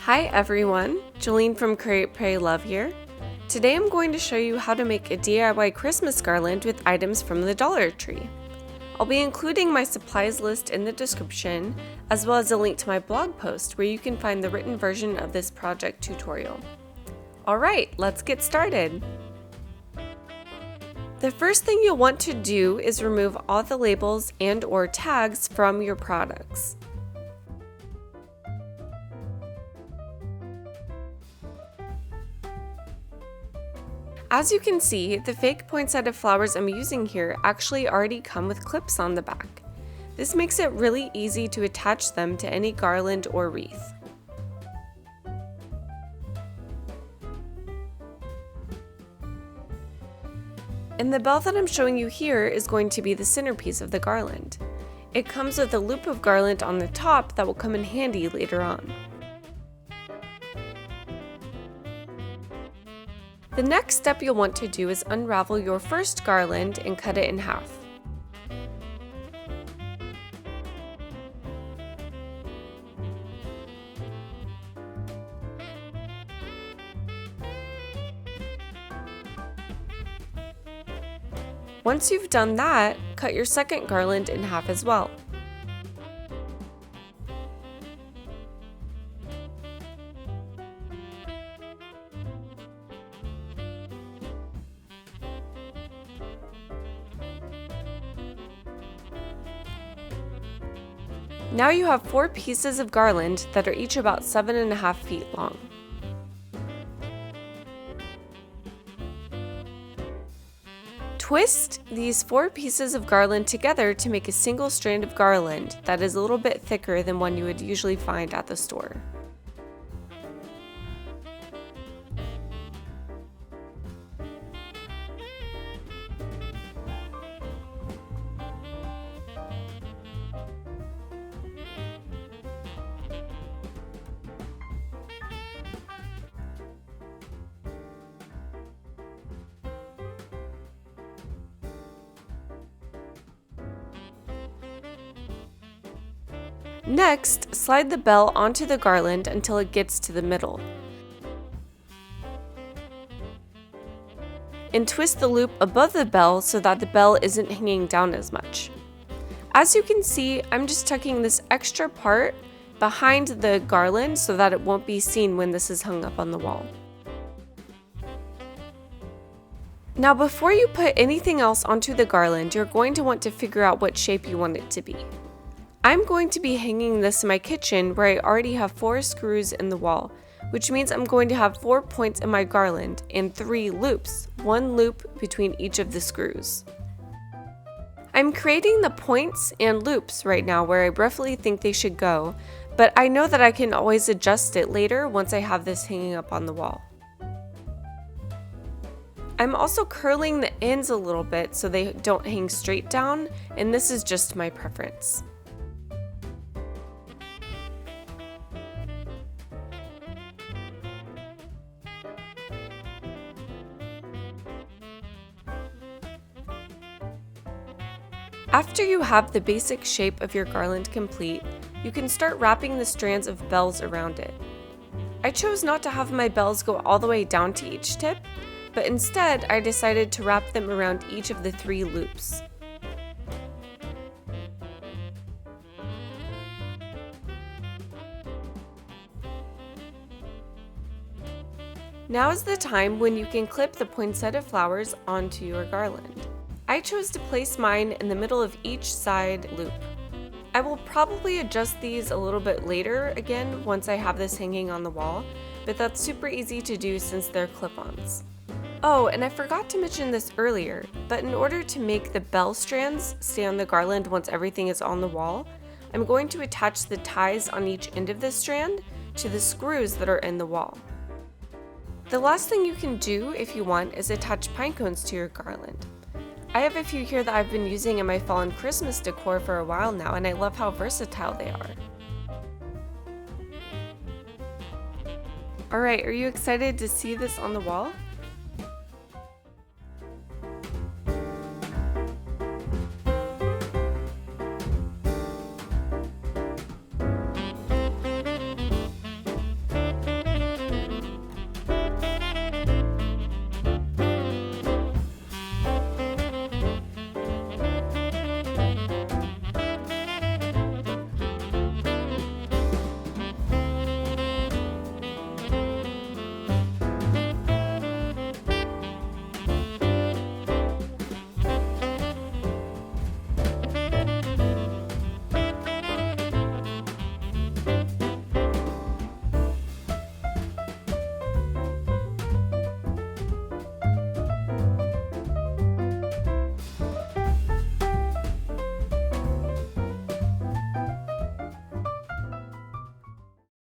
Hi everyone, Jolene from Create, Pray, Love here. Today I'm going to show you how to make a DIY Christmas garland with items from the Dollar Tree. I'll be including my supplies list in the description, as well as a link to my blog post where you can find the written version of this project tutorial. Alright, let's get started. The first thing you'll want to do is remove all the labels and/or tags from your products. As you can see, the fake poinsettia flowers I'm using here actually already come with clips on the back. This makes it really easy to attach them to any garland or wreath. And the bell that I'm showing you here is going to be the centerpiece of the garland. It comes with a loop of garland on the top that will come in handy later on. The next step you'll want to do is unravel your first garland and cut it in half. Once you've done that, cut your second garland in half as well. Now you have 4 pieces of garland that are each about 7.5 feet long. Twist these 4 pieces of garland together to make a single strand of garland that is a little bit thicker than one you would usually find at the store. Next, slide the bell onto the garland until it gets to the middle. And twist the loop above the bell so that the bell isn't hanging down as much. As you can see, I'm just tucking this extra part behind the garland so that it won't be seen when this is hung up on the wall. Now before you put anything else onto the garland, you're going to want to figure out what shape you want it to be. I'm going to be hanging this in my kitchen where I already have 4 screws in the wall, which means I'm going to have 4 points in my garland and 3 loops, 1 loop between each of the screws. I'm creating the points and loops right now where I roughly think they should go, but I know that I can always adjust it later once I have this hanging up on the wall. I'm also curling the ends a little bit so they don't hang straight down, and this is just my preference. After you have the basic shape of your garland complete, you can start wrapping the strands of bells around it. I chose not to have my bells go all the way down to each tip, but instead I decided to wrap them around each of the 3 loops. Now is the time when you can clip the poinsettia flowers onto your garland. I chose to place mine in the middle of each side loop. I will probably adjust these a little bit later again once I have this hanging on the wall, but that's super easy to do since they're clip-ons. Oh, and I forgot to mention this earlier, but in order to make the bell strands stay on the garland once everything is on the wall, I'm going to attach the ties on each end of the strand to the screws that are in the wall. The last thing you can do if you want is attach pine cones to your garland. I have a few here that I've been using in my fall and Christmas decor for a while now, and I love how versatile they are. Alright, are you excited to see this on the wall?